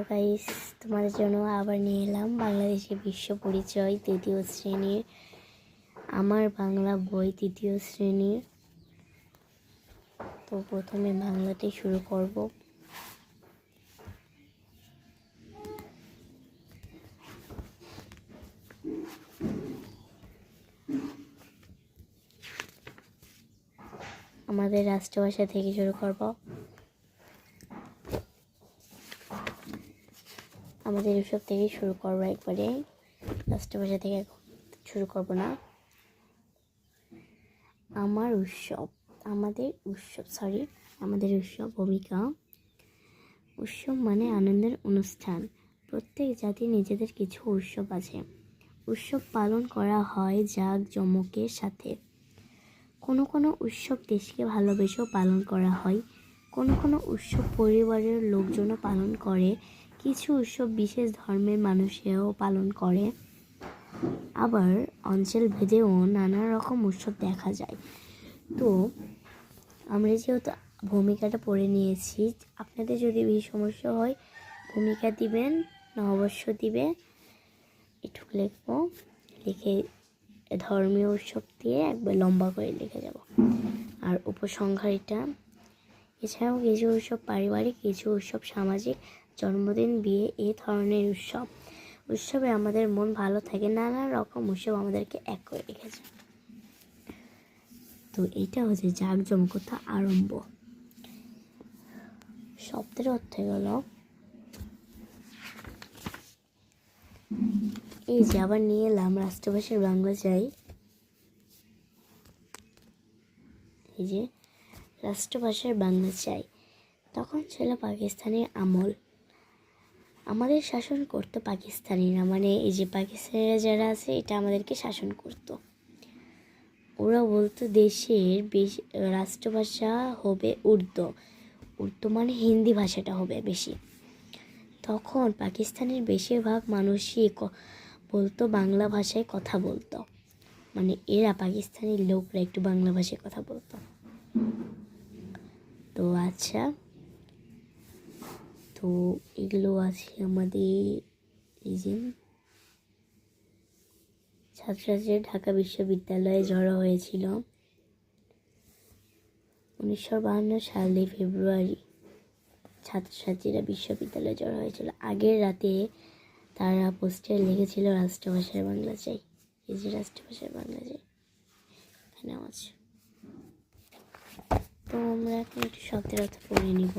Guys, তোমাদের জন্য আবার নিয়ে এলাম বাংলাদেশের বিশ্ব পরিচয় তৃতীয় শ্রেণীর আমার বাংলা বই তৃতীয় শ্রেণীর। তো প্রথমে বাংলাতে শুরু করব। আমাদের রাষ্ট্রভাষা থেকে শুরু করব। আমাদের উৎসব থেকে শুরু করবো, একবারে রাষ্ট্রভাষা থেকে শুরু করব না। আমাদের উৎসব ভূমিকা। উৎসব মানে আনন্দের অনুষ্ঠান। প্রত্যেক জাতির নিজেদের কিছু উৎসব আছে। উৎসব পালন করা হয় জাঁকজমকের সাথে। কোনো কোনো উৎসব দেশকে ভালোবেসেও পালন করা হয়। কোনো কোনো উৎসব পরিবারের লোকজনও পালন করে। কিছু উৎসব বিশেষ ধর্মের মানুষেও পালন করে। আবার অঞ্চল ভেদেও নানা রকম উৎসব দেখা যায়। তো আমরা যেহেতু ভূমিকাটা পড়ে নিয়েছি, আপনাদের যদি বেশি সমস্যা হয় ভূমিকা দিবেন না অবশ্য দিবে, একটু লিখবো, লিখে ধর্মীয় উৎসব দিয়ে একবার লম্বা করে লিখে যাব। আর উপসংহারটা, এছাড়াও কিছু উৎসব পারিবারিক, কিছু উৎসব সামাজিক, জন্মদিন, বিয়ে, এই ধরনের উৎসবে আমাদের মন ভালো থাকে। নানা রকম উৎসব আমাদেরকে এক করে রেখেছে। তো এইটা হচ্ছে জাঁকজমকতা আরম্ভ। শব্দের অর্থ গেল, এই যে আবার নিয়ে এলাম রাষ্ট্রভাষার বাংলা চাই। এই যে রাষ্ট্রভাষার বাংলা চাই। তখন ছিল পাকিস্তানের আমল। আমাদের শাসন করতো পাকিস্তানিরা, মানে এই যে পাকিস্তানিরা যারা আছে এটা আমাদেরকে শাসন করতো। ওরা বলতো দেশের রাষ্ট্রভাষা হবে উর্দু মানে হিন্দি ভাষাটা হবে বেশি। তখন পাকিস্তানের বেশিরভাগ মানুষই বলতো বাংলা ভাষায় কথা বলতো, মানে এরা পাকিস্তানের লোকরা একটু বাংলা ভাষায় কথা বলতো। তো আচ্ছা, তো এগুলো আছে আমাদের। এই যে ছাত্রছাত্রীরা ঢাকা বিশ্ববিদ্যালয়ে জড়ো হয়েছিল 1952 সালে ফেব্রুয়ারি। ছাত্রছাত্রীরা বিশ্ববিদ্যালয়ে জড়ো হয়েছিল। আগের রাতে তারা পোস্টারে লিখেছিল রাষ্ট্রভাষার বাংলা চাই। এই যে রাষ্ট্রভাষার বাংলা চাই এখানে আছে। তো আমরা এখন একটু শব্দের অর্থ পড়ে নিব।